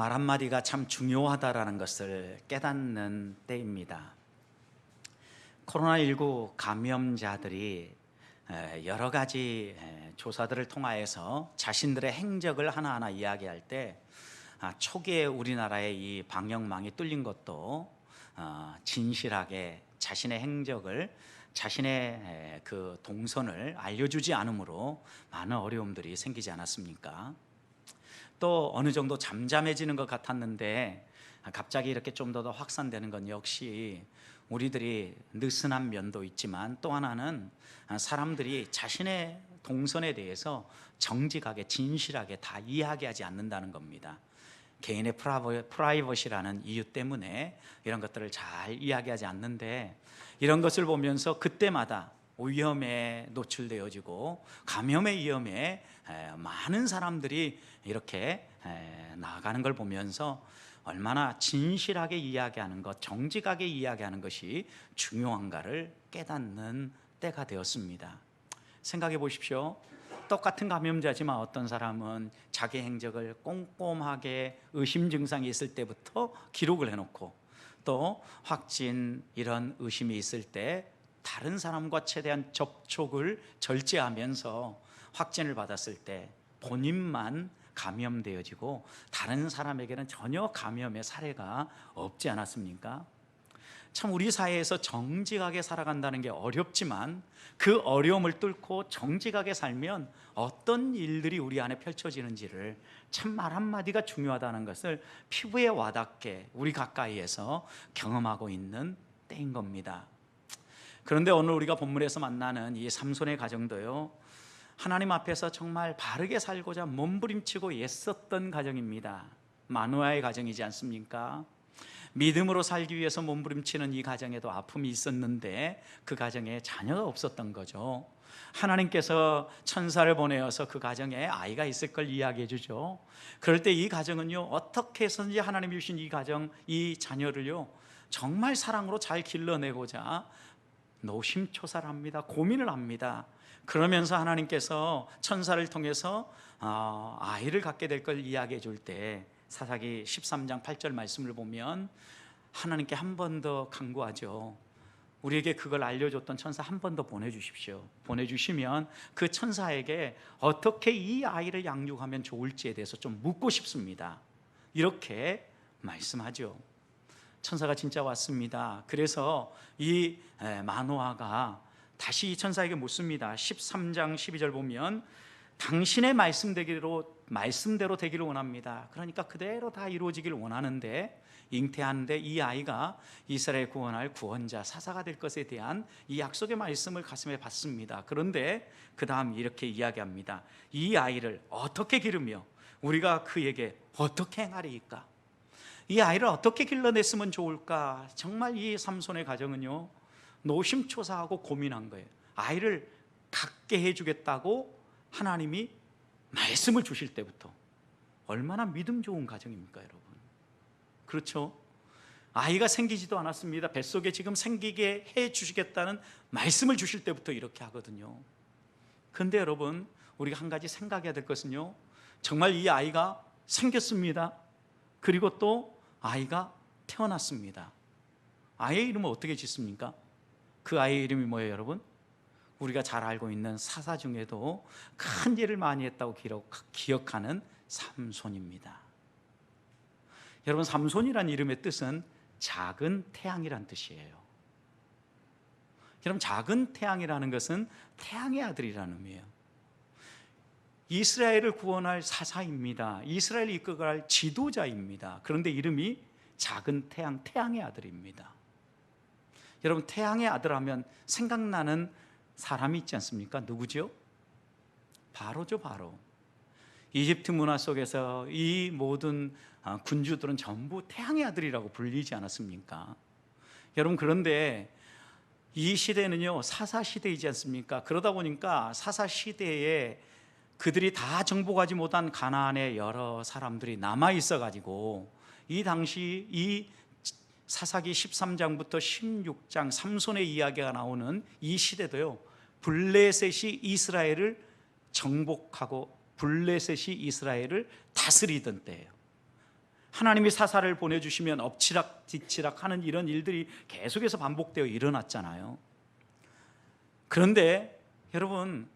말 한마디가 참 중요하다라는 것을 깨닫는 때입니다. 코로나19 감염자들이 여러 가지 조사들을 통하여서 자신들의 행적을 하나하나 이야기할 때 초기에 우리나라의 이 방역망이 뚫린 것도 진실하게 자신의 행적을, 자신의 그 동선을 알려주지 않으므로 많은 어려움들이 생기지 않았습니까? 또 어느 정도 잠잠해지는 것 같았는데 갑자기 이렇게 좀 더 확산되는 건 역시 우리들이 느슨한 면도 있지만, 또 하나는 사람들이 자신의 동선에 대해서 정직하게 진실하게 다 이야기하지 않는다는 겁니다. 개인의 프라이버시라는 이유 때문에 이런 것들을 잘 이야기하지 않는데, 이런 것을 보면서 그때마다 위험에 노출되어지고 감염의 위험에 많은 사람들이 이렇게 나아가는 걸 보면서 얼마나 진실하게 이야기하는 것, 정직하게 이야기하는 것이 중요한가를 깨닫는 때가 되었습니다. 생각해 보십시오. 똑같은 감염자지만 어떤 사람은 자기 행적을 꼼꼼하게 의심 증상이 있을 때부터 기록을 해놓고, 또 확진 이런 의심이 있을 때 다른 사람과 최대한 접촉을 절제하면서 확진을 받았을 때 본인만 감염되어지고 다른 사람에게는 전혀 감염의 사례가 없지 않았습니까? 참 우리 사회에서 정직하게 살아간다는 게 어렵지만, 그 어려움을 뚫고 정직하게 살면 어떤 일들이 우리 안에 펼쳐지는지를 참 말 한마디가 중요하다는 것을 피부에 와닿게 우리 가까이에서 경험하고 있는 때인 겁니다. 그런데 오늘 우리가 본문에서 만나는 이 삼손의 가정도요, 하나님 앞에서 정말 바르게 살고자 몸부림치고 애썼던 가정입니다. 마노아의 가정이지 않습니까? 믿음으로 살기 위해서 몸부림치는 이 가정에도 아픔이 있었는데 그 가정에 자녀가 없었던 거죠. 하나님께서 천사를 보내어서 그 가정에 아이가 있을 걸 이야기해 주죠. 그럴 때 이 가정은요, 어떻게 해서든지 하나님이 주신 이 가정, 이 자녀를요 정말 사랑으로 잘 길러내고자 노심초사를 합니다. 고민을 합니다. 그러면서 하나님께서 천사를 통해서 아이를 갖게 될 걸 이야기해 줄 때, 사사기 13장 8절 말씀을 보면 하나님께 한 번 더 간구하죠. 우리에게 그걸 알려줬던 천사 한 번 더 보내주십시오. 보내주시면 그 천사에게 어떻게 이 아이를 양육하면 좋을지에 대해서 좀 묻고 싶습니다. 이렇게 말씀하죠. 천사가 진짜 왔습니다. 그래서 이 마노아가 다시 이 천사에게 묻습니다. 13장 12절 보면 당신의 말씀대로 되기를 원합니다. 그러니까 그대로 다 이루어지기를 원하는데, 잉태하는데 이 아이가 이스라엘 구원할 구원자, 사사가 될 것에 대한 이 약속의 말씀을 가슴에 받습니다. 그런데 그 다음 이렇게 이야기합니다. 이 아이를 어떻게 기르며 우리가 그에게 어떻게 행하리이까? 이 아이를 어떻게 길러냈으면 좋을까? 정말 이 삼손의 가정은요, 노심초사하고 고민한 거예요. 아이를 갖게 해주겠다고 하나님이 말씀을 주실 때부터 얼마나 믿음 좋은 가정입니까, 여러분? 그렇죠? 아이가 생기지도 않았습니다. 뱃속에 지금 생기게 해주시겠다는 말씀을 주실 때부터 이렇게 하거든요. 그런데 여러분, 우리가 한 가지 생각해야 될 것은요, 정말 이 아이가 생겼습니다. 그리고 또 아이가 태어났습니다. 아이의 이름은 어떻게 짓습니까? 그 아이의 이름이 뭐예요, 여러분? 우리가 잘 알고 있는 사사 중에도 큰 일을 많이 했다고 기억하는 삼손입니다. 여러분, 삼손이란 이름의 뜻은 작은 태양이란 뜻이에요. 여러분, 작은 태양이라는 것은 태양의 아들이라는 의미예요. 이스라엘을 구원할 사사입니다. 이스라엘을 이끌어갈 지도자입니다. 그런데 이름이 작은 태양, 태양의 아들입니다. 여러분, 태양의 아들 하면 생각나는 사람이 있지 않습니까? 누구죠? 바로죠, 바로. 이집트 문화 속에서 이 모든 군주들은 전부 태양의 아들이라고 불리지 않았습니까? 여러분, 그런데 이 시대는요, 사사 시대이지 않습니까? 그러다 보니까 사사 시대에 그들이 다 정복하지 못한 가나안의 여러 사람들이 남아 있어 가지고, 이 당시 이 사사기 13장부터 16장 삼손의 이야기가 나오는 이 시대도요, 블레셋이 이스라엘을 정복하고 블레셋이 이스라엘을 다스리던 때예요. 하나님이 사사를 보내주시면 엎치락 뒤치락 하는 이런 일들이 계속해서 반복되어 일어났잖아요. 그런데 여러분,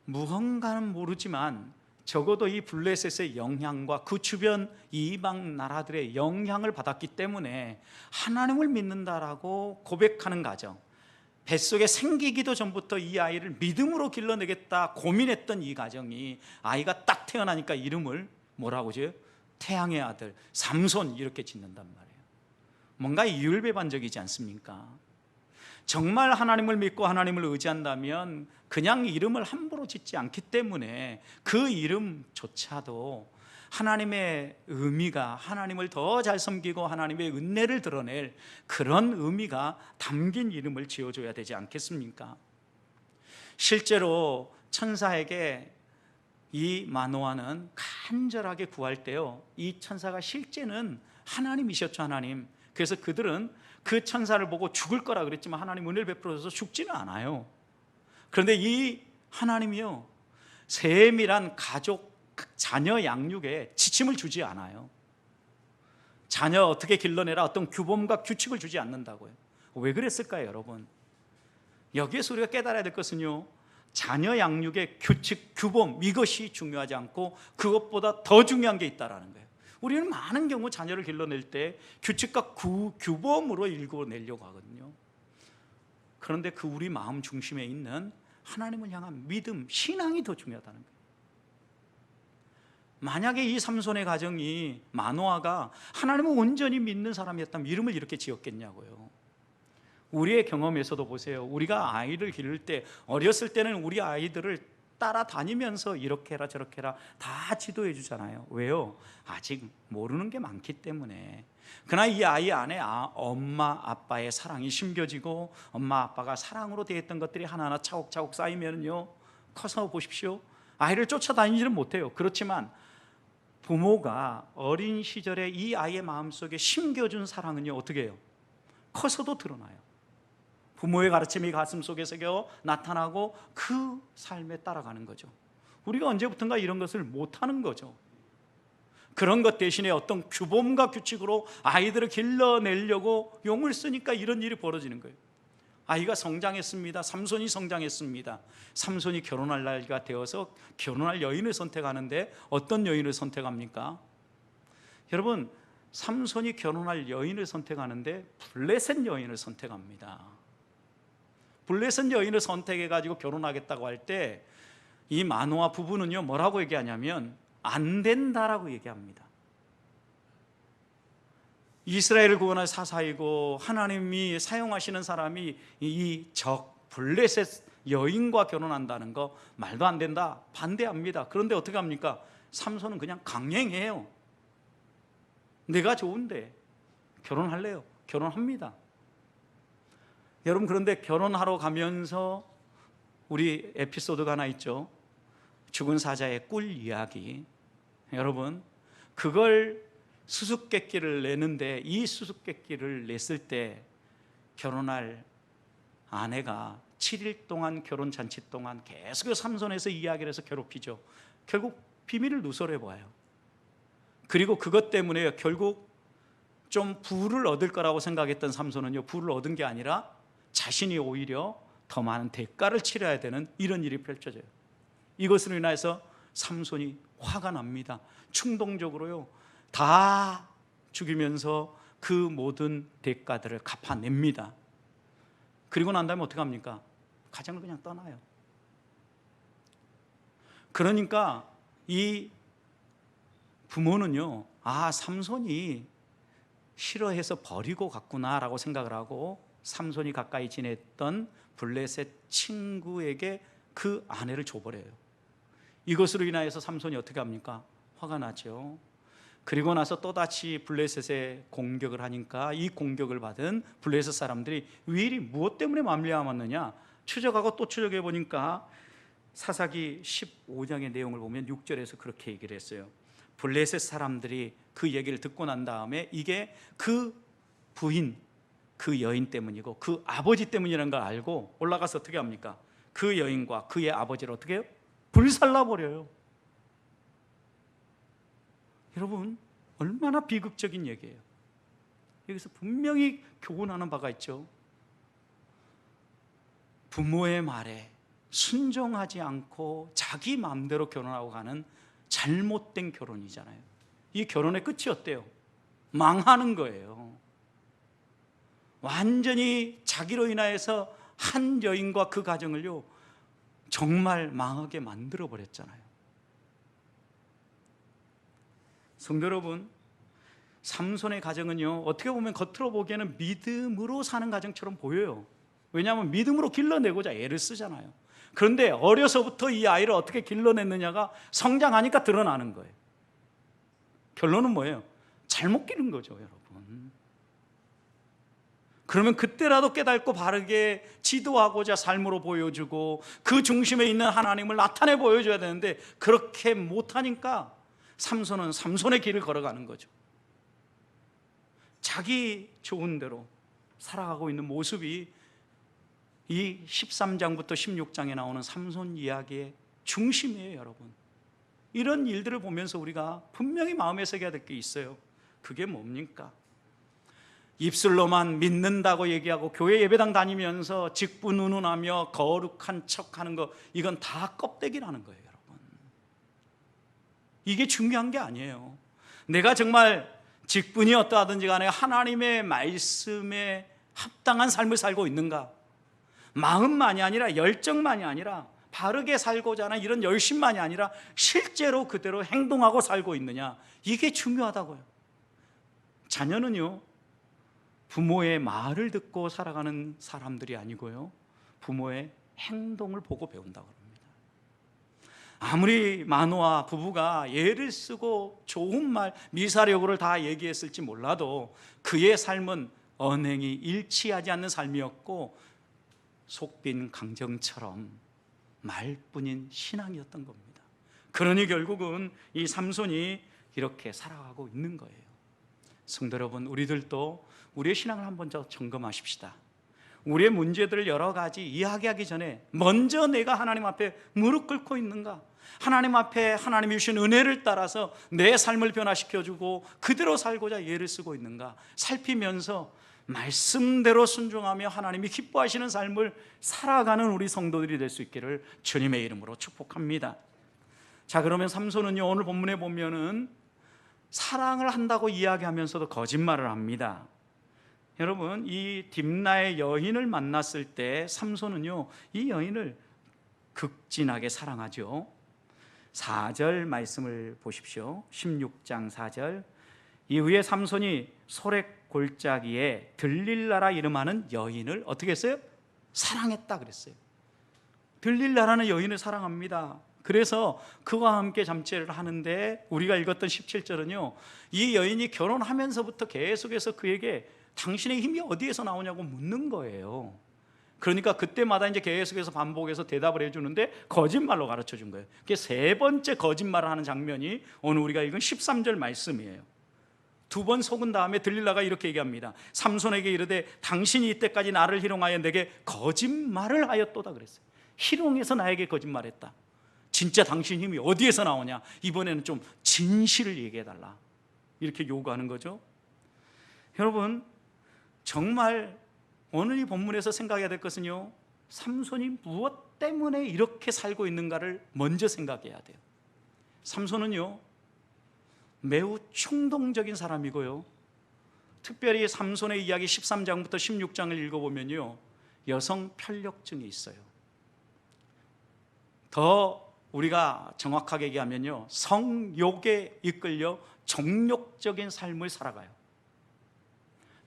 무언가는 모르지만 적어도 이 블레셋의 영향과 그 주변 이방 나라들의 영향을 받았기 때문에 하나님을 믿는다라고 고백하는 가정, 뱃속에 생기기도 전부터 이 아이를 믿음으로 길러내겠다 고민했던 이 가정이 아이가 딱 태어나니까 이름을 뭐라고 지어요? 태양의 아들 삼손 이렇게 짓는단 말이에요. 뭔가 이율배반적이지 않습니까? 정말 하나님을 믿고 하나님을 의지한다면 그냥 이름을 함부로 짓지 않기 때문에 그 이름조차도 하나님의 의미가, 하나님을 더 잘 섬기고 하나님의 은혜를 드러낼 그런 의미가 담긴 이름을 지어줘야 되지 않겠습니까? 실제로 천사에게 이 마노아는 간절하게 구할 때요, 이 천사가 실제는 하나님이셨죠. 하나님. 그래서 그들은 그 천사를 보고 죽을 거라 그랬지만 하나님 은혜를 베풀어서 죽지는 않아요. 그런데 이 하나님이요, 세밀한 가족, 자녀 양육에 지침을 주지 않아요. 자녀 어떻게 길러내라 어떤 규범과 규칙을 주지 않는다고요. 왜 그랬을까요, 여러분? 여기에서 우리가 깨달아야 될 것은요, 자녀 양육의 규칙, 규범, 이것이 중요하지 않고 그것보다 더 중요한 게 있다는 거예요. 우리는 많은 경우 자녀를 길러낼 때 규칙과 규범으로 일궈내려고 하거든요. 그런데 그 우리 마음 중심에 있는 하나님을 향한 믿음, 신앙이 더 중요하다는 거예요. 만약에 이 삼손의 가정이, 마노아가 하나님을 온전히 믿는 사람이었다면 이름을 이렇게 지었겠냐고요. 우리의 경험에서도 보세요. 우리가 아이를 기를 때, 어렸을 때는 우리 아이들을 따라다니면서 이렇게 해라 저렇게 해라 다 지도해 주잖아요. 왜요? 아직 모르는 게 많기 때문에. 그러나 이 아이 안에 엄마 아빠의 사랑이 심겨지고 엄마 아빠가 사랑으로 대했던 것들이 하나하나 차곡차곡 쌓이면요, 커서 보십시오, 아이를 쫓아다니지는 못해요. 그렇지만 부모가 어린 시절에 이 아이의 마음속에 심겨준 사랑은요, 어떻게 해요? 커서도 드러나요. 부모의 가르침이 가슴속에 새겨 나타나고 그 삶에 따라가는 거죠. 우리가 언제부턴가 이런 것을 못하는 거죠. 그런 것 대신에 어떤 규범과 규칙으로 아이들을 길러내려고 용을 쓰니까 이런 일이 벌어지는 거예요. 아이가 성장했습니다. 삼손이 성장했습니다. 삼손이 결혼할 나이가 되어서 결혼할 여인을 선택하는데 어떤 여인을 선택합니까? 여러분, 삼손이 결혼할 여인을 선택하는데 블레셋 여인을 선택합니다. 블레셋 여인을 선택해가지고 결혼하겠다고 할 때 이 마노아 부부는요, 뭐라고 얘기하냐면 안 된다라고 얘기합니다. 이스라엘을 구원할 사사이고 하나님이 사용하시는 사람이 이 적 블레셋 여인과 결혼한다는 거 말도 안 된다, 반대합니다. 그런데 어떻게 합니까? 삼손은 그냥 강행해요. 내가 좋은데 결혼할래요. 결혼합니다. 여러분, 그런데 결혼하러 가면서 우리 에피소드가 하나 있죠. 죽은 사자의 꿀 이야기. 여러분, 그걸 수수께끼를 내는데 이 수수께끼를 냈을 때 결혼할 아내가 7일 동안 결혼잔치 동안 계속해서 삼손에서 이야기를 해서 괴롭히죠. 결국 비밀을 누설해 보아요. 그리고 그것 때문에 결국 좀 부를 얻을 거라고 생각했던 삼손은요, 부를 얻은 게 아니라 자신이 오히려 더 많은 대가를 치러야 되는 이런 일이 펼쳐져요. 이것으로 인해서 삼손이 화가 납니다. 충동적으로요, 다 죽이면서 그 모든 대가들을 갚아냅니다. 그리고 난 다음에 어떻게 합니까? 가정을 그냥 떠나요. 그러니까 이 부모는요, 삼손이 싫어해서 버리고 갔구나라고 생각을 하고 삼손이 가까이 지냈던 블레셋 친구에게 그 아내를 줘버려요. 이것으로 인하여서 삼손이 어떻게 합니까? 화가 나죠. 그리고 나서 또다시 블레셋에 공격을 하니까 이 공격을 받은 블레셋 사람들이 왜 이리 무엇 때문에 말미암았느냐 추적하고 또 추적해 보니까 사사기 15장의 내용을 보면 6절에서 그렇게 얘기를 했어요. 블레셋 사람들이 그 얘기를 듣고 난 다음에 이게 그 부인, 그 여인 때문이고 그 아버지 때문이라는 걸 알고 올라가서 어떻게 합니까? 그 여인과 그의 아버지를 어떻게 해요? 불살라버려요. 여러분, 얼마나 비극적인 얘기예요. 여기서 분명히 교훈하는 바가 있죠. 부모의 말에 순종하지 않고 자기 마음대로 결혼하고 가는 잘못된 결혼이잖아요. 이 결혼의 끝이 어때요? 망하는 거예요. 완전히 자기로 인하여서 한 여인과 그 가정을요 정말 망하게 만들어 버렸잖아요. 성도 여러분, 삼손의 가정은요 어떻게 보면 겉으로 보기에는 믿음으로 사는 가정처럼 보여요. 왜냐하면 믿음으로 길러내고자 애를 쓰잖아요. 그런데 어려서부터 이 아이를 어떻게 길러냈느냐가 성장하니까 드러나는 거예요. 결론은 뭐예요? 잘못 기른 거죠, 여러분. 그러면 그때라도 깨닫고 바르게 지도하고자 삶으로 보여주고 그 중심에 있는 하나님을 나타내 보여줘야 되는데 그렇게 못하니까 삼손은 삼손의 길을 걸어가는 거죠. 자기 좋은 대로 살아가고 있는 모습이 이 13장부터 16장에 나오는 삼손 이야기의 중심이에요, 여러분. 이런 일들을 보면서 우리가 분명히 마음에 새겨야 될 게 있어요. 그게 뭡니까? 입술로만 믿는다고 얘기하고 교회 예배당 다니면서 직분운운하며 거룩한 척하는 거, 이건 다 껍데기라는 거예요, 여러분. 이게 중요한 게 아니에요. 내가 정말 직분이 어떠하든지 간에 하나님의 말씀에 합당한 삶을 살고 있는가? 마음만이 아니라 열정만이 아니라 바르게 살고자 하는 이런 열심만이 아니라 실제로 그대로 행동하고 살고 있느냐, 이게 중요하다고요. 자녀는요 부모의 말을 듣고 살아가는 사람들이 아니고요 부모의 행동을 보고 배운다고 합니다. 아무리 마누아 부부가 예를 쓰고 좋은 말, 미사여구를 다 얘기했을지 몰라도 그의 삶은 언행이 일치하지 않는 삶이었고 속빈 강정처럼 말뿐인 신앙이었던 겁니다. 그러니 결국은 이 삼손이 이렇게 살아가고 있는 거예요. 성도 여러분, 우리들도 우리의 신앙을 한번 더 점검하십시다. 우리의 문제들을 여러 가지 이야기하기 전에 먼저 내가 하나님 앞에 무릎 꿇고 있는가? 하나님 앞에 하나님이 주신 은혜를 따라서 내 삶을 변화시켜주고 그대로 살고자 예를 쓰고 있는가? 살피면서 말씀대로 순종하며 하나님이 기뻐하시는 삶을 살아가는 우리 성도들이 될 수 있기를 주님의 이름으로 축복합니다. 자, 그러면 삼손은요 오늘 본문에 보면은 사랑을 한다고 이야기하면서도 거짓말을 합니다. 여러분, 이 딥나의 여인을 만났을 때 삼손은요 이 여인을 극진하게 사랑하죠. 4절 말씀을 보십시오. 16장 4절. 이후에 삼손이 소렉 골짜기에 들릴라라 이름하는 여인을 어떻게 했어요? 사랑했다 그랬어요. 들릴라라는 여인을 사랑합니다. 그래서 그와 함께 잠자리를 하는데 우리가 읽었던 17절은요 이 여인이 결혼하면서부터 계속해서 그에게 당신의 힘이 어디에서 나오냐고 묻는 거예요. 그러니까 그때마다 이제 계속해서 반복해서 대답을 해주는데 거짓말로 가르쳐 준 거예요. 그게 세 번째 거짓말을 하는 장면이 오늘 우리가 읽은 13절 말씀이에요. 두 번 속은 다음에 들릴라가 이렇게 얘기합니다. 삼손에게 이르되 당신이 이때까지 나를 희롱하여 내게 거짓말을 하였도다 그랬어요. 희롱해서 나에게 거짓말했다. 진짜 당신 힘이 어디에서 나오냐? 이번에는 좀 진실을 얘기해달라. 이렇게 요구하는 거죠. 여러분, 정말 오늘 이 본문에서 생각해야 될 것은요 삼손이 무엇 때문에 이렇게 살고 있는가를 먼저 생각해야 돼요. 삼손은요 매우 충동적인 사람이고요 특별히 삼손의 이야기 13장부터 16장을 읽어보면요 여성 편력증이 있어요. 더 우리가 정확하게 얘기하면요 성욕에 이끌려 정욕적인 삶을 살아가요.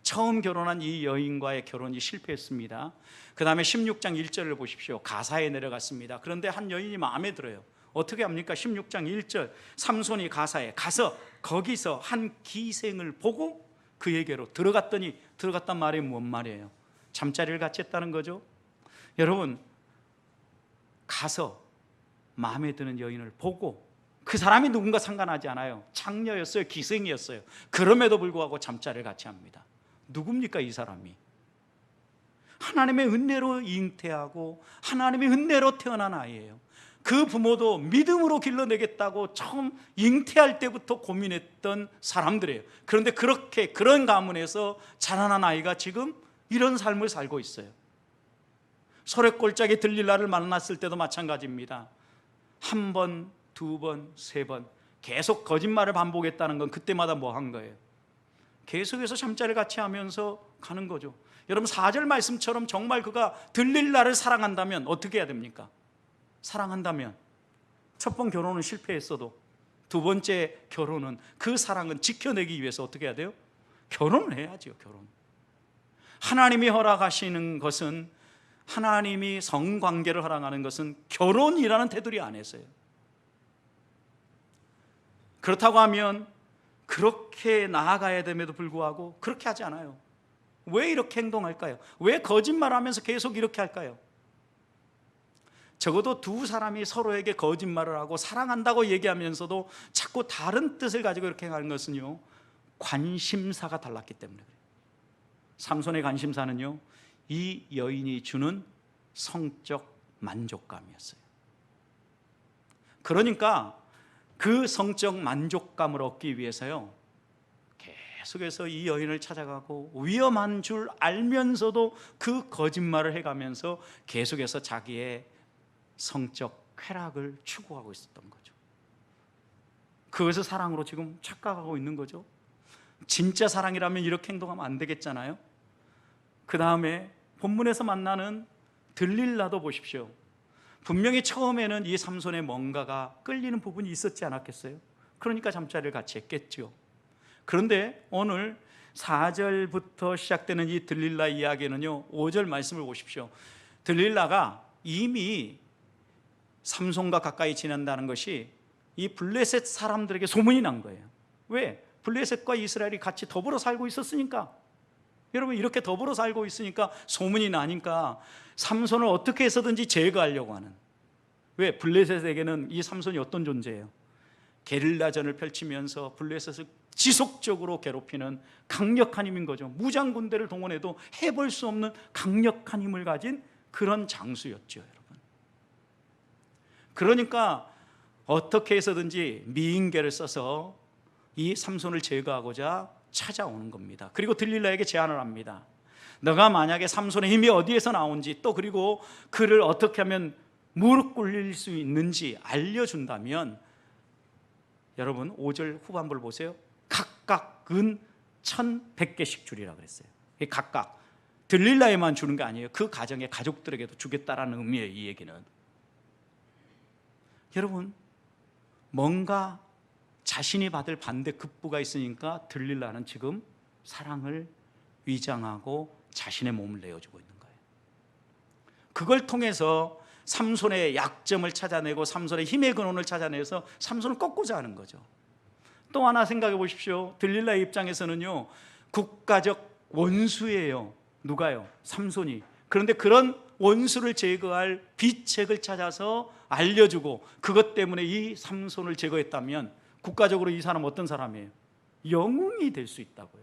처음 결혼한 이 여인과의 결혼이 실패했습니다. 그 다음에 16장 1절을 보십시오. 가사에 내려갔습니다. 그런데 한 여인이 마음에 들어요. 어떻게 합니까? 16장 1절 삼손이 가사에 가서 거기서 한 기생을 보고 그에게로 들어갔더니, 들어갔단 말이 뭔 말이에요? 잠자리를 같이 했다는 거죠. 여러분, 가서 마음에 드는 여인을 보고, 그 사람이 누군가 상관하지 않아요. 창녀였어요, 기생이었어요. 그럼에도 불구하고 잠자리를 같이 합니다. 누굽니까 이 사람이? 하나님의 은혜로 잉태하고 하나님의 은혜로 태어난 아이예요. 그 부모도 믿음으로 길러내겠다고 처음 잉태할 때부터 고민했던 사람들이에요. 그런데 그런 가문에서 자라난 아이가 지금 이런 삶을 살고 있어요. 소래골짜기 들릴라를 만났을 때도 마찬가지입니다. 한 번, 두 번, 세 번 계속 거짓말을 반복했다는 건 그때마다 뭐 한 거예요? 계속해서 잠자리를 같이 하면서 가는 거죠. 여러분 4절 말씀처럼 정말 그가 들릴라를 사랑한다면 어떻게 해야 됩니까? 사랑한다면 첫 번 결혼은 실패했어도 두 번째 결혼은, 그 사랑은 지켜내기 위해서 어떻게 해야 돼요? 결혼을 해야죠. 결혼. 하나님이 허락하시는 것은, 하나님이 성관계를 허락하는 것은 결혼이라는 테두리 안에서요. 그렇다고 하면 그렇게 나아가야 됨에도 불구하고 그렇게 하지 않아요. 왜 이렇게 행동할까요? 왜 거짓말하면서 계속 이렇게 할까요? 적어도 두 사람이 서로에게 거짓말을 하고 사랑한다고 얘기하면서도 자꾸 다른 뜻을 가지고 이렇게 하는 것은요, 관심사가 달랐기 때문에 그래요. 삼손의 관심사는요, 이 여인이 주는 성적 만족감이었어요. 그러니까 그 성적 만족감을 얻기 위해서요, 계속해서 이 여인을 찾아가고 위험한 줄 알면서도 그 거짓말을 해가면서 계속해서 자기의 성적 쾌락을 추구하고 있었던 거죠. 그것을 사랑으로 지금 착각하고 있는 거죠. 진짜 사랑이라면 이렇게 행동하면 안 되겠잖아요. 그 다음에 본문에서 만나는 들릴라도 보십시오. 분명히 처음에는 이 삼손의 뭔가가 끌리는 부분이 있었지 않았겠어요? 그러니까 잠자리를 같이 했겠죠. 그런데 오늘 4절부터 시작되는 이 들릴라 이야기는요, 5절 말씀을 보십시오. 들릴라가 이미 삼손과 가까이 지낸다는 것이 이 블레셋 사람들에게 소문이 난 거예요. 왜? 블레셋과 이스라엘이 같이 더불어 살고 있었으니까. 여러분, 이렇게 더불어 살고 있으니까 소문이 나니까 삼손을 어떻게 해서든지 제거하려고 하는. 왜? 블레셋에게는 이 삼손이 어떤 존재예요? 게릴라전을 펼치면서 블레셋을 지속적으로 괴롭히는 강력한 힘인 거죠. 무장 군대를 동원해도 해볼 수 없는 강력한 힘을 가진 그런 장수였죠, 여러분. 그러니까 어떻게 해서든지 미인계를 써서 이 삼손을 제거하고자 찾아오는 겁니다. 그리고 들릴라에게 제안을 합니다. 너가 만약에 삼손의 힘이 어디에서 나온지, 또 그리고 그를 어떻게 하면 무릎 꿇릴 수 있는지 알려준다면, 여러분 5절 후반부를 보세요. 각각 은 1,100개씩 주리라 그랬어요. 각각 들릴라에만 주는 게 아니에요. 그 가정의 가족들에게도 주겠다라는 의미예요. 이 얘기는. 여러분, 뭔가 자신이 받을 반대 급부가 있으니까 들릴라는 지금 사랑을 위장하고 자신의 몸을 내어주고 있는 거예요. 그걸 통해서 삼손의 약점을 찾아내고 삼손의 힘의 근원을 찾아내서 삼손을 꺾고자 하는 거죠. 또 하나 생각해 보십시오. 들릴라의 입장에서는요, 국가적 원수예요. 누가요? 삼손이. 그런데 그런 원수를 제거할 비책을 찾아서 알려주고, 그것 때문에 이 삼손을 제거했다면 국가적으로 이 사람 어떤 사람이에요? 영웅이 될 수 있다고요.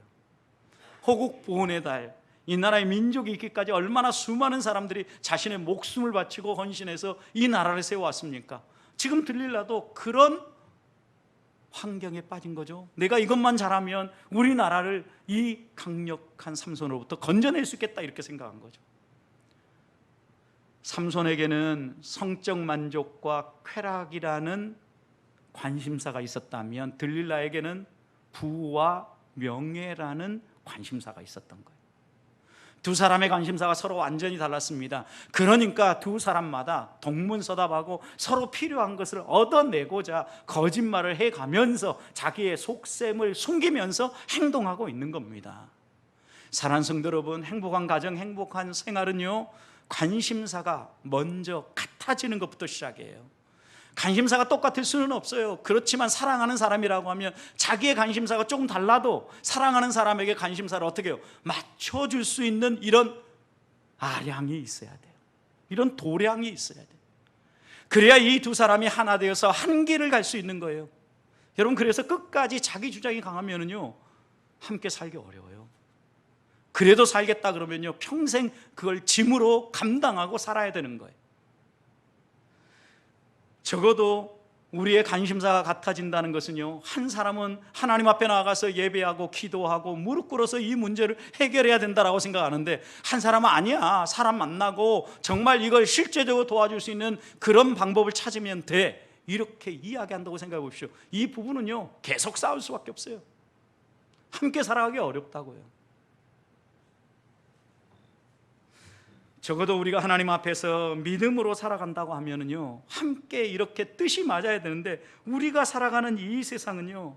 호국 보훈의 달, 이 나라의 민족이 있기까지 얼마나 수많은 사람들이 자신의 목숨을 바치고 헌신해서 이 나라를 세워왔습니까? 지금 들릴라도 그런 환경에 빠진 거죠. 내가 이것만 잘하면 우리나라를 이 강력한 삼손으로부터 건져낼 수 있겠다, 이렇게 생각한 거죠. 삼손에게는 성적 만족과 쾌락이라는 관심사가 있었다면 들릴라에게는 부와 명예라는 관심사가 있었던 거예요. 두 사람의 관심사가 서로 완전히 달랐습니다. 그러니까 두 사람마다 동문서답하고 서로 필요한 것을 얻어내고자 거짓말을 해가면서 자기의 속셈을 숨기면서 행동하고 있는 겁니다. 사랑하는 성도 여러분, 행복한 가정, 행복한 생활은요, 관심사가 먼저 같아지는 것부터 시작해요. 관심사가 똑같을 수는 없어요. 그렇지만 사랑하는 사람이라고 하면 자기의 관심사가 조금 달라도 사랑하는 사람에게 관심사를 어떻게 해요? 맞춰줄 수 있는 이런 아량이 있어야 돼요. 이런 도량이 있어야 돼요. 그래야 이 두 사람이 하나 되어서 한 길을 갈 수 있는 거예요. 여러분, 그래서 끝까지 자기 주장이 강하면은요, 함께 살기 어려워요. 그래도 살겠다 그러면요, 평생 그걸 짐으로 감당하고 살아야 되는 거예요. 적어도 우리의 관심사가 같아진다는 것은요, 한 사람은 하나님 앞에 나아가서 예배하고 기도하고 무릎 꿇어서 이 문제를 해결해야 된다라고 생각하는데, 한 사람은 아니야, 사람 만나고 정말 이걸 실제적으로 도와줄 수 있는 그런 방법을 찾으면 돼, 이렇게 이야기한다고 생각해 보십시오. 이 부분은요 계속 싸울 수밖에 없어요. 함께 살아가기 어렵다고요. 적어도 우리가 하나님 앞에서 믿음으로 살아간다고 하면은요, 함께 이렇게 뜻이 맞아야 되는데, 우리가 살아가는 이 세상은요,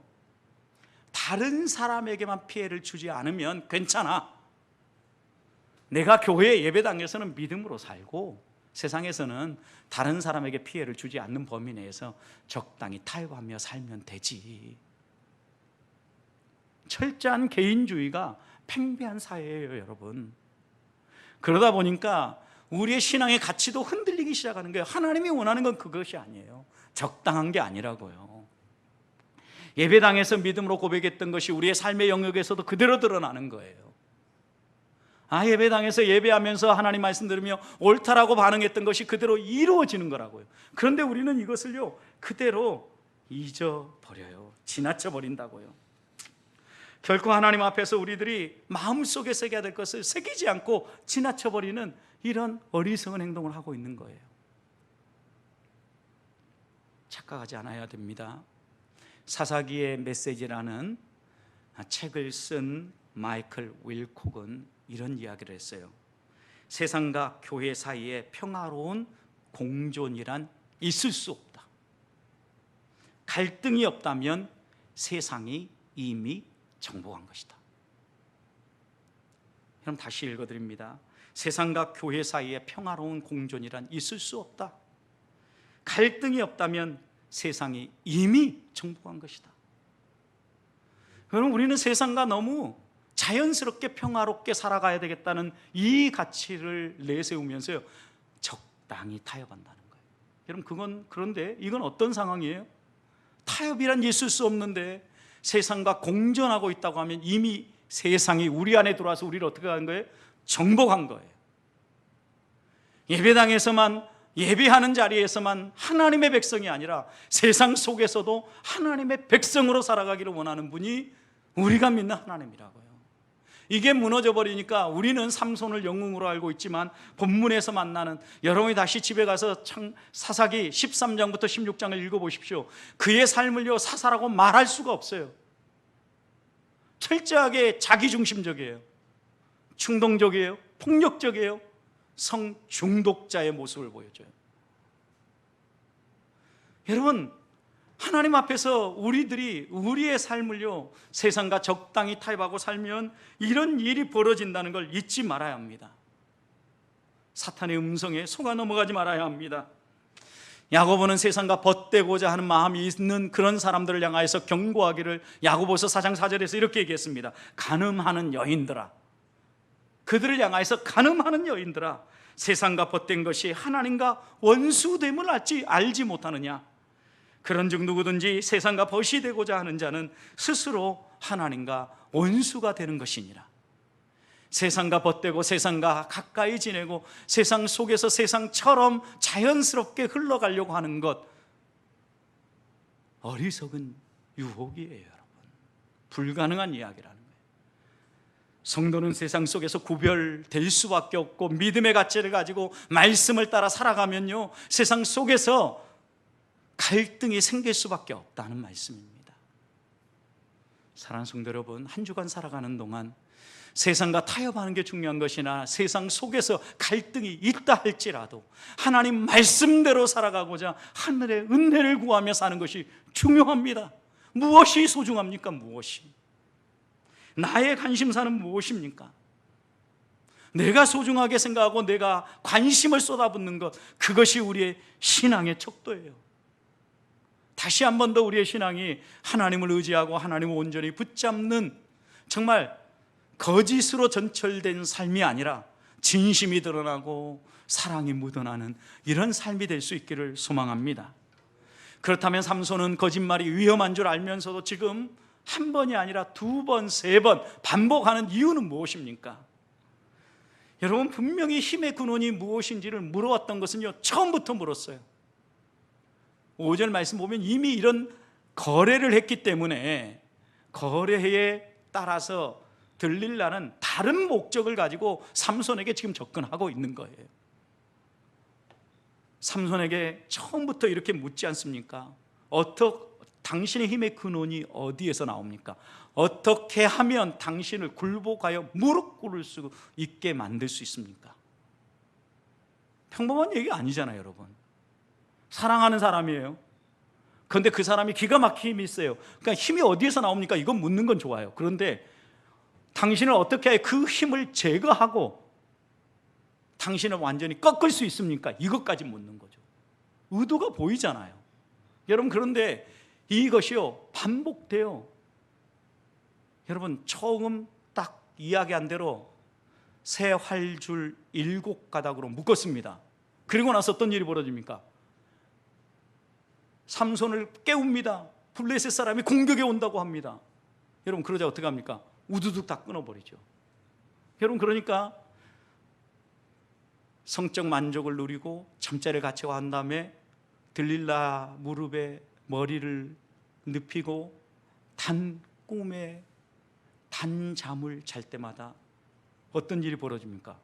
다른 사람에게만 피해를 주지 않으면 괜찮아. 내가 교회 예배당에서는 믿음으로 살고, 세상에서는 다른 사람에게 피해를 주지 않는 범위 내에서 적당히 타협하며 살면 되지. 철저한 개인주의가 팽배한 사회예요, 여러분. 그러다 보니까 우리의 신앙의 가치도 흔들리기 시작하는 거예요. 하나님이 원하는 건 그것이 아니에요. 적당한 게 아니라고요. 예배당에서 믿음으로 고백했던 것이 우리의 삶의 영역에서도 그대로 드러나는 거예요. 예배당에서 예배하면서 하나님 말씀 들으며 옳다라고 반응했던 것이 그대로 이루어지는 거라고요. 그런데 우리는 이것을요 그대로 잊어버려요. 지나쳐 버린다고요. 결코 하나님 앞에서 우리들이 마음속에 새겨야 될 것을 새기지 않고 지나쳐버리는 이런 어리석은 행동을 하고 있는 거예요. 착각하지 않아야 됩니다. 사사기의 메시지라는 책을 쓴 마이클 윌콕은 이런 이야기를 했어요. 세상과 교회 사이에 평화로운 공존이란 있을 수 없다. 갈등이 없다면 세상이 이미 정복한 것이다. 그럼 다시 읽어드립니다. 세상과 교회 사이에 평화로운 공존이란 있을 수 없다. 갈등이 없다면 세상이 이미 정복한 것이다. 그럼 우리는 세상과 너무 자연스럽게 평화롭게 살아가야 되겠다는 이 가치를 내세우면서요 적당히 타협한다는 거예요. 여러분, 그런데 이건 어떤 상황이에요? 타협이란 있을 수 없는데 세상과 공존하고 있다고 하면 이미 세상이 우리 안에 들어와서 우리를 어떻게 하는 거예요? 정복한 거예요. 예배당에서만, 예배하는 자리에서만 하나님의 백성이 아니라 세상 속에서도 하나님의 백성으로 살아가기를 원하는 분이 우리가 믿는 하나님이라고요. 이게 무너져 버리니까 우리는 삼손을 영웅으로 알고 있지만 본문에서 만나는, 여러분이 다시 집에 가서 사사기 13장부터 16장을 읽어보십시오. 그의 삶을요 사사라고 말할 수가 없어요. 철저하게 자기중심적이에요. 충동적이에요. 폭력적이에요. 성중독자의 모습을 보여줘요. 여러분, 하나님 앞에서 우리들이 우리의 삶을요 세상과 적당히 타협하고 살면 이런 일이 벌어진다는 걸 잊지 말아야 합니다. 사탄의 음성에 속아 넘어가지 말아야 합니다. 야고보는 세상과 벗대고자 하는 마음이 있는 그런 사람들을 향하여서 경고하기를 야고보서 4장 4절에서 이렇게 얘기했습니다. 간음하는 여인들아, 그들을 향하여서 간음하는 여인들아, 세상과 벗된 것이 하나님과 원수됨을 알지 못하느냐. 그런 중 누구든지 세상과 벗이 되고자 하는 자는 스스로 하나님과 원수가 되는 것이니라. 세상과 벗되고 세상과 가까이 지내고 세상 속에서 세상처럼 자연스럽게 흘러가려고 하는 것, 어리석은 유혹이에요, 여러분. 불가능한 이야기라는 거예요. 성도는 세상 속에서 구별될 수밖에 없고 믿음의 가치를 가지고 말씀을 따라 살아가면요 세상 속에서 갈등이 생길 수밖에 없다는 말씀입니다. 사랑하는 성도 여러분, 한 주간 살아가는 동안 세상과 타협하는 게 중요한 것이나 세상 속에서 갈등이 있다 할지라도 하나님 말씀대로 살아가고자 하늘의 은혜를 구하며 사는 것이 중요합니다. 무엇이 소중합니까? 무엇이? 나의 관심사는 무엇입니까? 내가 소중하게 생각하고 내가 관심을 쏟아붓는 것, 그것이 우리의 신앙의 척도예요. 다시 한 번 더 우리의 신앙이 하나님을 의지하고 하나님을 온전히 붙잡는, 정말 거짓으로 전철된 삶이 아니라 진심이 드러나고 사랑이 묻어나는 이런 삶이 될 수 있기를 소망합니다. 그렇다면 삼손은 거짓말이 위험한 줄 알면서도 지금 한 번이 아니라 두 번, 세 번 반복하는 이유는 무엇입니까? 여러분, 분명히 힘의 근원이 무엇인지를 물어왔던 것은요 처음부터 물었어요. 5절 말씀 보면 이미 이런 거래를 했기 때문에 거래에 따라서 들릴라는 다른 목적을 가지고 삼손에게 지금 접근하고 있는 거예요. 삼손에게 처음부터 이렇게 묻지 않습니까? 당신의 힘의 근원이 어디에서 나옵니까? 어떻게 하면 당신을 굴복하여 무릎 꿇을 수 있게 만들 수 있습니까? 평범한 얘기가 아니잖아요, 여러분. 사랑하는 사람이에요. 그런데 그 사람이 기가 막히게 힘이 있어요. 그러니까 힘이 어디에서 나옵니까? 이건 묻는 건 좋아요. 그런데 당신을 어떻게 해 그 힘을 제거하고 당신을 완전히 꺾을 수 있습니까? 이것까지 묻는 거죠. 의도가 보이잖아요. 여러분, 그런데 이것이요 반복돼요. 여러분, 처음 딱 이야기한 대로 새 활줄 7가닥으로 묶었습니다. 그리고 나서 어떤 일이 벌어집니까? 삼손을 깨웁니다. 블레셋 사람이 공격해 온다고 합니다. 여러분, 그러자 어떻게 합니까? 우두둑 다 끊어버리죠. 여러분, 그러니까 성적 만족을 누리고 잠자리를 같이 한 다음에 들릴라 무릎에 머리를 눕히고 단 꿈에 단 잠을 잘 때마다 어떤 일이 벌어집니까?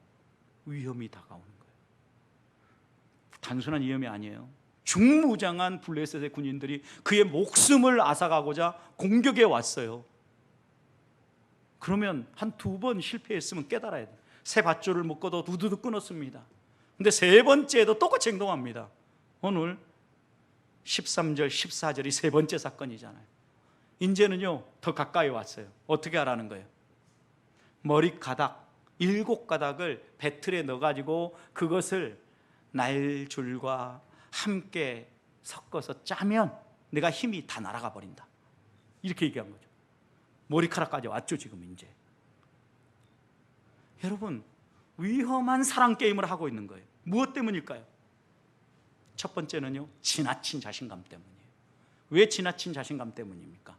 위험이 다가오는 거예요. 단순한 위험이 아니에요. 중무장한 블레셋의 군인들이 그의 목숨을 앗아가고자 공격해 왔어요. 그러면 한 2번 실패했으면 깨달아야 돼요. 새 밧줄을 묶어도 두두두 끊었습니다. 근데 3번째에도 똑같이 행동합니다. 오늘 13절, 14절이 3번째 사건이잖아요. 이제는요 더 가까이 왔어요. 어떻게 하라는 거예요? 머리가닥 7가닥을 배틀에 넣어가지고 그것을 날줄과 함께 섞어서 짜면 내가 힘이 다 날아가 버린다. 이렇게 얘기한 거죠. 머리카락까지 왔죠 지금 이제. 여러분, 위험한 사랑 게임을 하고 있는 거예요. 무엇 때문일까요? 첫 번째는요 지나친 자신감 때문이에요. 왜 지나친 자신감 때문입니까?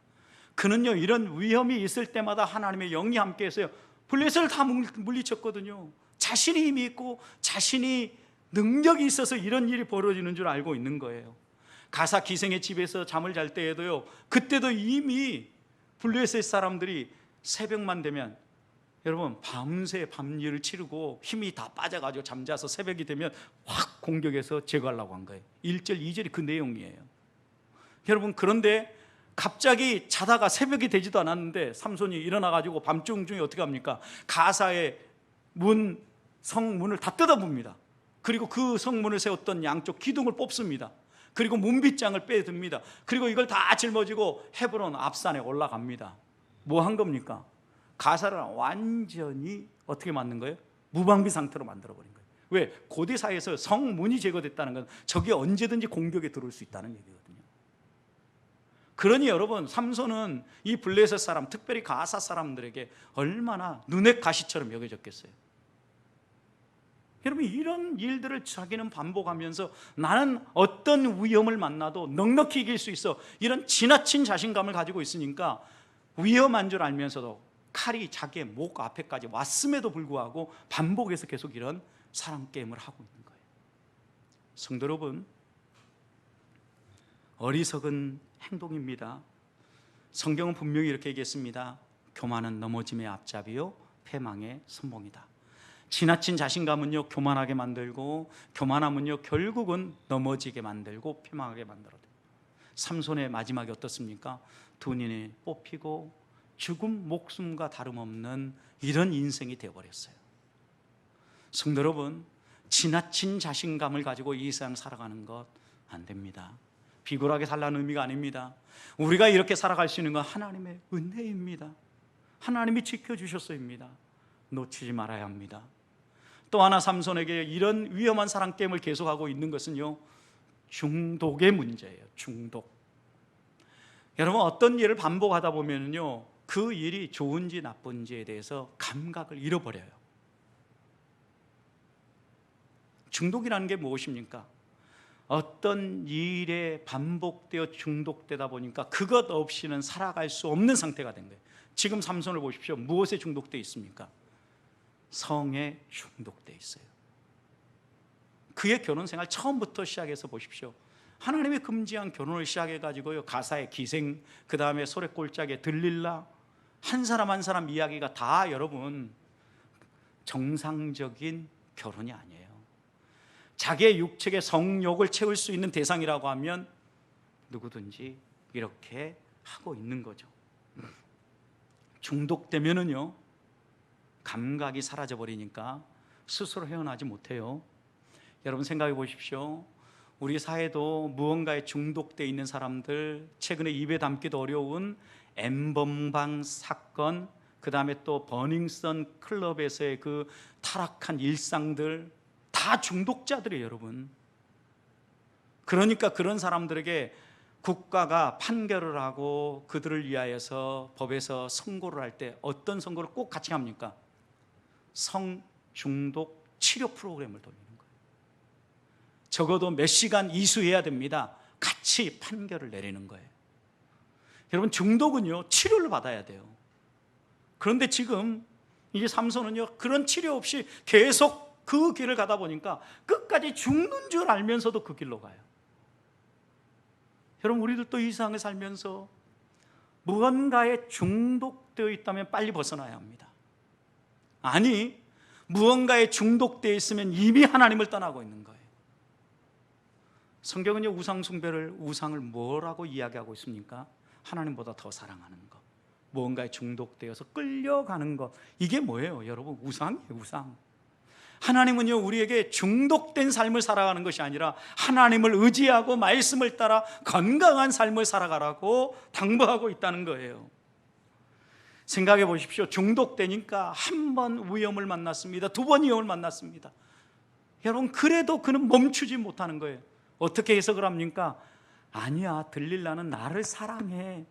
그는요 이런 위험이 있을 때마다 하나님의 영이 함께 해서요 블레셋을 다 물리쳤거든요. 자신이 힘이 있고 자신이 능력이 있어서 이런 일이 벌어지는 줄 알고 있는 거예요. 가사 기생의 집에서 잠을 잘 때에도요 그때도 이미 블레셋 사람들이 새벽만 되면 여러분 밤새 밤일을 치르고 힘이 다 빠져가지고 잠자서 새벽이 되면 확 공격해서 제거하려고 한 거예요. 1절 2절이 그 내용이에요. 여러분, 그런데 갑자기 자다가 새벽이 되지도 않았는데 삼손이 일어나가지고 밤중 중에 어떻게 합니까? 가사의 성문을 다 뜯어봅니다. 그리고 그 성문을 세웠던 양쪽 기둥을 뽑습니다. 그리고 문빗장을 빼듭니다. 그리고 이걸 다 짊어지고 헤브론 앞산에 올라갑니다. 뭐 한 겁니까? 가사를 완전히 어떻게 만든 거예요? 무방비 상태로 만들어버린 거예요. 왜? 고대 사회에서 성문이 제거됐다는 건 적이 언제든지 공격에 들어올 수 있다는 얘기거든요. 그러니 여러분, 삼손은 이 블레셋 사람, 특별히 가사 사람들에게 얼마나 눈의 가시처럼 여겨졌겠어요. 여러분, 이런 일들을 자기는 반복하면서 나는 어떤 위험을 만나도 넉넉히 이길 수 있어, 이런 지나친 자신감을 가지고 있으니까 위험한 줄 알면서도 칼이 자기의 목 앞에까지 왔음에도 불구하고 반복해서 계속 이런 사랑 게임을 하고 있는 거예요. 성도 여러분, 어리석은 행동입니다. 성경은 분명히 이렇게 얘기했습니다. 교만은 넘어짐의 앞잡이요 패망의 선봉이다. 지나친 자신감은요 교만하게 만들고, 교만함은요 결국은 넘어지게 만들고 패망하게 만들어요. 삼손의 마지막이 어떻습니까? 두 눈이 뽑히고 죽음 목숨과 다름없는 이런 인생이 되어버렸어요. 성도 여러분, 지나친 자신감을 가지고 이 세상 살아가는 것 안 됩니다. 비굴하게 살라는 의미가 아닙니다. 우리가 이렇게 살아갈 수 있는 건 하나님의 은혜입니다. 하나님이 지켜주셨어입니다. 놓치지 말아야 합니다. 또 하나, 삼손에게 이런 위험한 사랑 게임을 계속하고 있는 것은요 중독의 문제예요. 중독. 여러분, 어떤 일을 반복하다 보면요 그 일이 좋은지 나쁜지에 대해서 감각을 잃어버려요. 중독이라는 게 무엇입니까? 어떤 일에 반복되어 중독되다 보니까 그것 없이는 살아갈 수 없는 상태가 된 거예요. 지금 삼손을 보십시오. 무엇에 중독되어 있습니까? 성에 중독되어 있어요. 그의 결혼 생활 처음부터 시작해서 보십시오. 하나님의 금지한 결혼을 시작해가지고요, 가사의 기생, 그 다음에 소래골짜기의 들릴라, 한 사람 한 사람 이야기가 다 여러분 정상적인 결혼이 아니에요. 자기의 육체의 성욕을 채울 수 있는 대상이라고 하면 누구든지 이렇게 하고 있는 거죠. 중독되면은요, 감각이 사라져 버리니까 스스로 헤어나지 못해요. 여러분 생각해 보십시오. 우리 사회도 무언가에 중독되어 있는 사람들, 최근에 입에 담기도 어려운 엠번방 사건, 그 다음에 또 버닝썬 클럽에서의 그 타락한 일상들, 다 중독자들이에요, 여러분. 그러니까 그런 사람들에게 국가가 판결을 하고 그들을 위하여서 법에서 선고를 할 때 어떤 선고를 꼭 같이 합니까? 성중독 치료 프로그램을 돌리는 거예요. 적어도 몇 시간 이수해야 됩니다. 같이 판결을 내리는 거예요. 여러분, 중독은요, 치료를 받아야 돼요. 그런데 지금 이 삼손은요, 그런 치료 없이 계속 그 길을 가다 보니까 끝까지 죽는 줄 알면서도 그 길로 가요. 여러분, 우리들도 이 세상을 살면서 무언가에 중독되어 있다면 빨리 벗어나야 합니다. 아니, 무언가에 중독되어 있으면 이미 하나님을 떠나고 있는 거예요. 성경은요, 우상 숭배를, 우상을 뭐라고 이야기하고 있습니까? 하나님보다 더 사랑하는 것, 무언가에 중독되어서 끌려가는 것, 이게 뭐예요? 여러분, 우상이에요, 우상. 하나님은요, 우리에게 중독된 삶을 살아가는 것이 아니라 하나님을 의지하고 말씀을 따라 건강한 삶을 살아가라고 당부하고 있다는 거예요. 생각해 보십시오. 중독되니까 한 번 위험을 만났습니다. 두 번 위험을 만났습니다. 여러분, 그래도 그는 멈추지 못하는 거예요. 어떻게 해석을 합니까? 아니야, 들릴라는 나를 사랑해.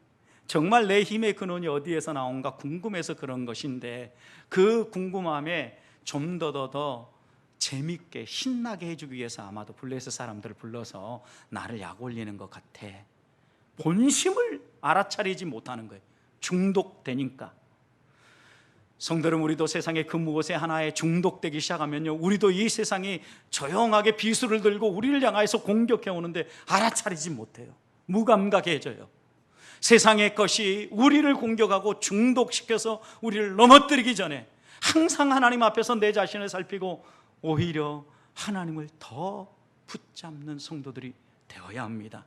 정말 내 힘의 근원이 어디에서 나온가 궁금해서 그런 것인데, 그 궁금함에 좀 더 재밌게 신나게 해주기 위해서 아마도 블레셋 사람들을 불러서 나를 약 올리는 것 같아. 본심을 알아차리지 못하는 거예요. 중독되니까. 성도 여러분, 우리도 세상의 그 무엇에 하나에 중독되기 시작하면요, 우리도 이 세상이 조용하게 비수를 들고 우리를 향해서 공격해 오는데 알아차리지 못해요. 무감각해져요. 세상의 것이 우리를 공격하고 중독시켜서 우리를 넘어뜨리기 전에 항상 하나님 앞에서 내 자신을 살피고 오히려 하나님을 더 붙잡는 성도들이 되어야 합니다.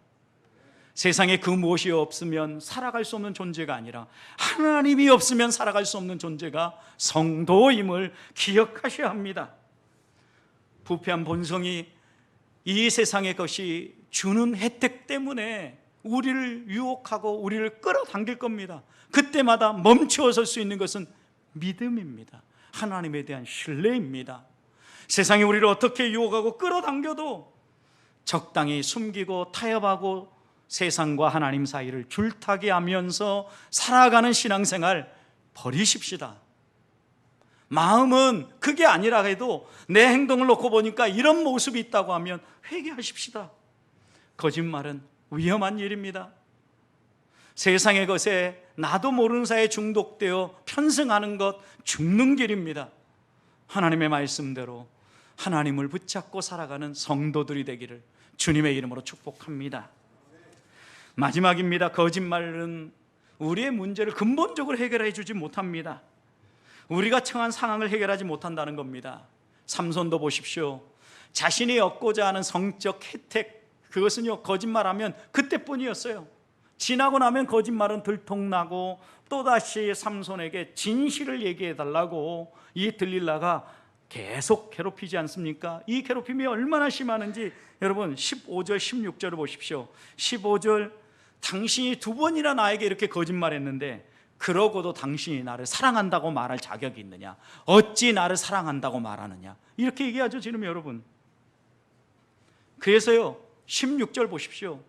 세상에 그 무엇이 없으면 살아갈 수 없는 존재가 아니라 하나님이 없으면 살아갈 수 없는 존재가 성도임을 기억하셔야 합니다. 부패한 본성이 이 세상의 것이 주는 혜택 때문에 우리를 유혹하고 우리를 끌어당길 겁니다. 그때마다 멈추어 설 수 있는 것은 믿음입니다. 하나님에 대한 신뢰입니다. 세상이 우리를 어떻게 유혹하고 끌어당겨도 적당히 숨기고 타협하고 세상과 하나님 사이를 줄타기 하면서 살아가는 신앙생활 버리십시다. 마음은 그게 아니라 해도 내 행동을 놓고 보니까 이런 모습이 있다고 하면 회개하십시다. 거짓말은 위험한 일입니다. 세상의 것에 나도 모르는 사이에 중독되어 편승하는 것, 죽는 길입니다. 하나님의 말씀대로 하나님을 붙잡고 살아가는 성도들이 되기를 주님의 이름으로 축복합니다. 마지막입니다. 거짓말은 우리의 문제를 근본적으로 해결해 주지 못합니다. 우리가 처한 상황을 해결하지 못한다는 겁니다. 삼손도 보십시오. 자신이 얻고자 하는 성적 혜택, 그것은요, 거짓말하면 그때뿐이었어요. 지나고 나면 거짓말은 들통나고 또다시 삼손에게 진실을 얘기해 달라고 이 들릴라가 계속 괴롭히지 않습니까? 이 괴롭힘이 얼마나 심하는지 여러분 15절 16절을 보십시오. 15절, 당신이 두 번이나 나에게 이렇게 거짓말했는데 그러고도 당신이 나를 사랑한다고 말할 자격이 있느냐? 어찌 나를 사랑한다고 말하느냐? 이렇게 얘기하죠, 지금 여러분. 그래서요, 16절 보십시오.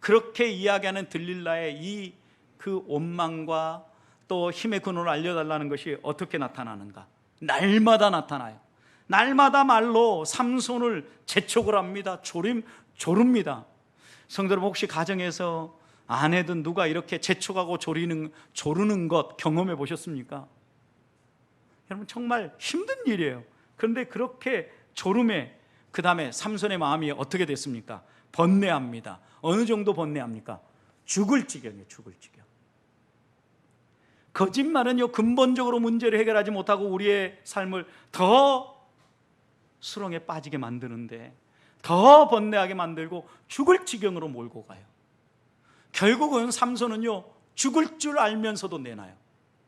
그렇게 이야기하는 들릴라의 이 그 원망과 또 힘의 근원을 알려달라는 것이 어떻게 나타나는가? 날마다 나타나요. 날마다 말로 삼손을 재촉을 합니다. 조릅니다. 성도 여러분, 혹시 가정에서 아내든 누가 이렇게 재촉하고 조르는 것 경험해 보셨습니까? 여러분, 정말 힘든 일이에요. 그런데 그렇게 조름에 그 다음에 삼손의 마음이 어떻게 됐습니까? 번뇌합니다. 어느 정도 번뇌합니까? 죽을 지경이에요. 죽을 지경. 거짓말은요, 근본적으로 문제를 해결하지 못하고 우리의 삶을 더 수렁에 빠지게 만드는데, 더 번뇌하게 만들고 죽을 지경으로 몰고 가요. 결국은 삼손은요, 죽을 줄 알면서도 내놔요.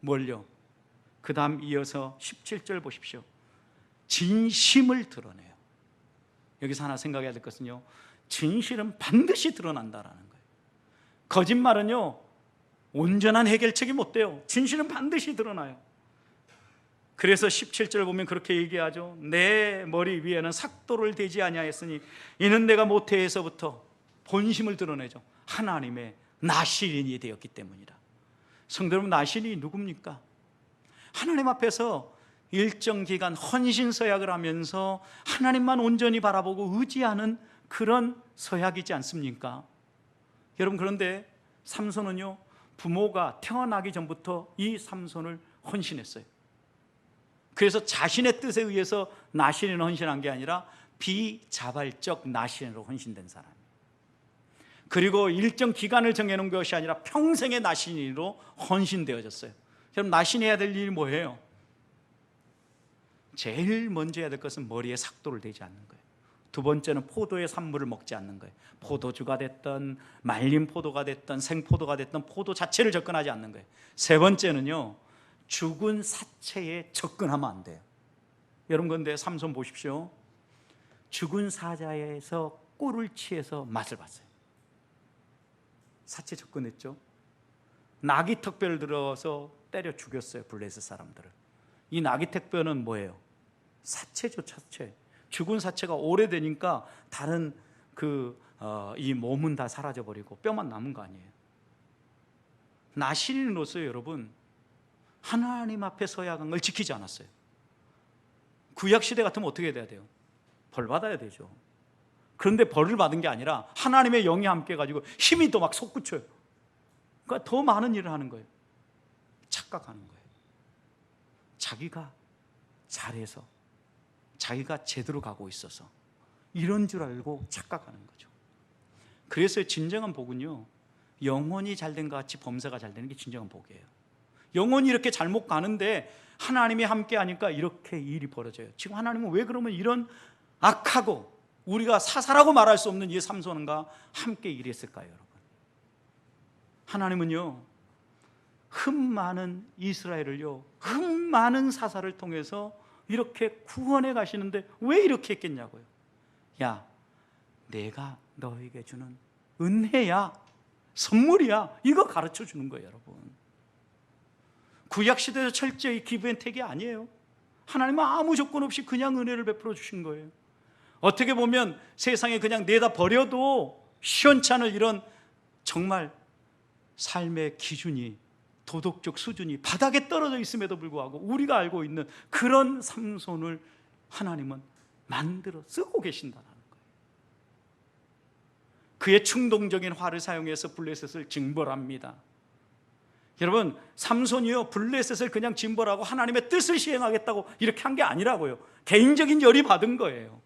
뭘요? 그 다음 이어서 17절 보십시오. 진심을 드러내요. 여기서 하나 생각해야 될 것은요, 진실은 반드시 드러난다라는 거예요. 거짓말은요, 온전한 해결책이 못 돼요. 진실은 반드시 드러나요. 그래서 17절 보면 그렇게 얘기하죠. 내 머리 위에는 삭도를 대지 아니하였으니 이는 내가 모태에서부터 본심을 드러내죠. 하나님의 나시린이 되었기 때문이다. 성도 여러분, 나시린이 누굽니까? 하나님 앞에서 일정 기간 헌신 서약을 하면서 하나님만 온전히 바라보고 의지하는 그런 서약이지 않습니까? 여러분, 그런데 삼손은요, 부모가 태어나기 전부터 이 삼손을 헌신했어요. 그래서 자신의 뜻에 의해서 나시린을 헌신한 게 아니라 비자발적 나시린으로 헌신된 사람이에요. 그리고 일정 기간을 정해놓은 것이 아니라 평생의 나시린으로 헌신되어졌어요. 여러분, 나신해야 될 일이 뭐예요? 제일 먼저 해야 될 것은 머리에 삭도를 대지 않는 거예요. 두 번째는 포도의 산물을 먹지 않는 거예요. 포도주가 됐든 말린 포도가 됐든 생포도가 됐든 포도 자체를 접근하지 않는 거예요. 세 번째는요, 죽은 사체에 접근하면 안 돼요. 여러분, 그런데 삼손 보십시오. 죽은 사자에서 꿀을 취해서 맛을 봤어요. 사체 접근했죠. 나귀 턱뼈를 들어서 때려 죽였어요. 블레셋 사람들을. 이 나귀 턱뼈는 뭐예요? 사체죠. 사체. 죽은 사체가 오래되니까 다른 이 몸은 다 사라져버리고 뼈만 남은 거 아니에요. 나시린으로서 여러분, 하나님 앞에 서약한 걸 지키지 않았어요. 구약시대 같으면 어떻게 돼야 돼요? 벌 받아야 되죠. 그런데 벌을 받은 게 아니라 하나님의 영이 함께 해가지고 힘이 더 막 솟구쳐요. 그러니까 더 많은 일을 하는 거예요. 착각하는 거예요. 자기가 잘해서, 자기가 제대로 가고 있어서 이런 줄 알고 착각하는 거죠. 그래서 진정한 복은요, 영혼이 잘된 것 같이 범사가 잘 되는 게 진정한 복이에요. 영혼이 이렇게 잘못 가는데 하나님이 함께 하니까 이렇게 일이 벌어져요. 지금 하나님은 왜 그러면 이런 악하고 우리가 사사라고 말할 수 없는 이 삼손과 함께 일했을까요, 여러분? 하나님은요, 흠 많은 이스라엘을요, 흠 많은 사사를 통해서 이렇게 구원해 가시는데 왜 이렇게 했겠냐고요. 야, 내가 너에게 주는 은혜야, 선물이야, 이거 가르쳐 주는 거예요, 여러분. 구약시대에서 철저히 기브앤택이 아니에요. 하나님은 아무 조건 없이 그냥 은혜를 베풀어 주신 거예요. 어떻게 보면 세상에 그냥 내다 버려도 시원찮을 이런 정말 삶의 기준이, 도덕적 수준이 바닥에 떨어져 있음에도 불구하고 우리가 알고 있는 그런 삼손을 하나님은 만들어 쓰고 계신다는 거예요. 그의 충동적인 화를 사용해서 블레셋을 징벌합니다. 여러분, 삼손이요, 블레셋을 그냥 징벌하고 하나님의 뜻을 시행하겠다고 이렇게 한 게 아니라고요. 개인적인 열이 받은 거예요.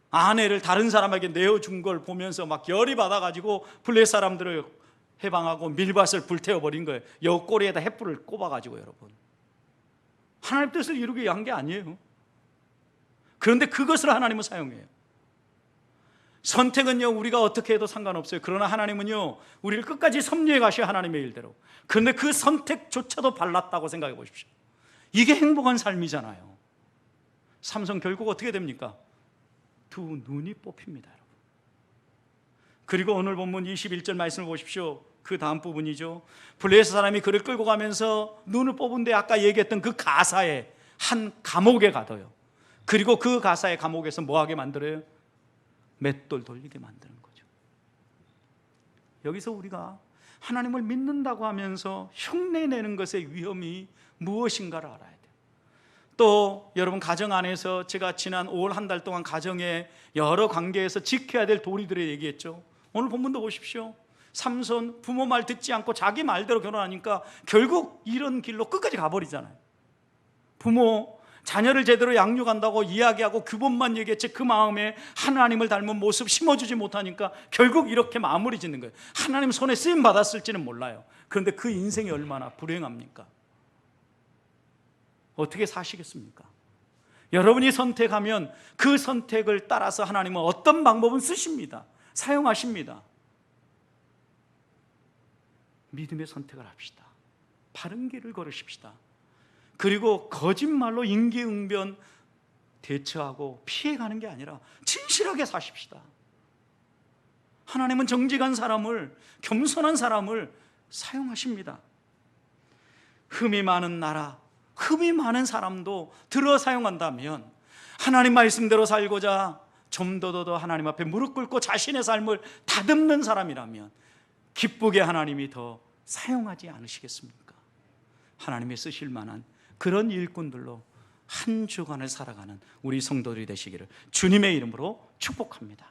아내를 다른 사람에게 내어준 걸 보면서 막 열이 받아가지고 블레셋 사람들을 해방하고 밀밭을 불태워버린 거예요. 여꼬리에다 횃불을 꼽아가지고. 여러분, 하나님의 뜻을 이루기 위한 게 아니에요. 그런데 그것을 하나님은 사용해요. 선택은요, 우리가 어떻게 해도 상관없어요. 그러나 하나님은요, 우리를 끝까지 섭리해 가셔, 하나님의 일대로. 그런데 그 선택조차도 발랐다고 생각해 보십시오. 이게 행복한 삶이잖아요. 삼손 결국 어떻게 됩니까? 두 눈이 뽑힙니다, 여러분. 그리고 오늘 본문 21절 말씀을 보십시오. 그 다음 부분이죠. 블레셋 사람이 그를 끌고 가면서 눈을 뽑은데 아까 얘기했던 그 가사에 한 감옥에 가둬요. 그리고 그 가사의 감옥에서 뭐하게 만들어요? 맷돌 돌리게 만드는 거죠. 여기서 우리가 하나님을 믿는다고 하면서 흉내내는 것의 위험이 무엇인가를 알아야 돼요. 또 여러분, 가정 안에서 제가 지난 5월 한 달 동안 가정의 여러 관계에서 지켜야 될 도리들을 얘기했죠. 오늘 본문도 보십시오. 삼손 부모 말 듣지 않고 자기 말대로 결혼하니까 결국 이런 길로 끝까지 가버리잖아요. 부모 자녀를 제대로 양육한다고 이야기하고 그것만 얘기했지 그 마음에 하나님을 닮은 모습 심어주지 못하니까 결국 이렇게 마무리 짓는 거예요. 하나님 손에 쓰임 받았을지는 몰라요. 그런데 그 인생이 얼마나 불행합니까? 어떻게 사시겠습니까? 여러분이 선택하면 그 선택을 따라서 하나님은 어떤 방법은 쓰십니다. 사용하십니다. 믿음의 선택을 합시다. 바른 길을 걸으십시다. 그리고 거짓말로 임기응변 대처하고 피해가는 게 아니라 진실하게 사십시다. 하나님은 정직한 사람을, 겸손한 사람을 사용하십니다. 흠이 많은 나라, 흠이 많은 사람도 들어 사용한다면 하나님 말씀대로 살고자 좀 더 하나님 앞에 무릎 꿇고 자신의 삶을 다듬는 사람이라면 기쁘게 하나님이 더 사용하지 않으시겠습니까? 하나님이 쓰실 만한 그런 일꾼들로 한 주간을 살아가는 우리 성도들이 되시기를 주님의 이름으로 축복합니다.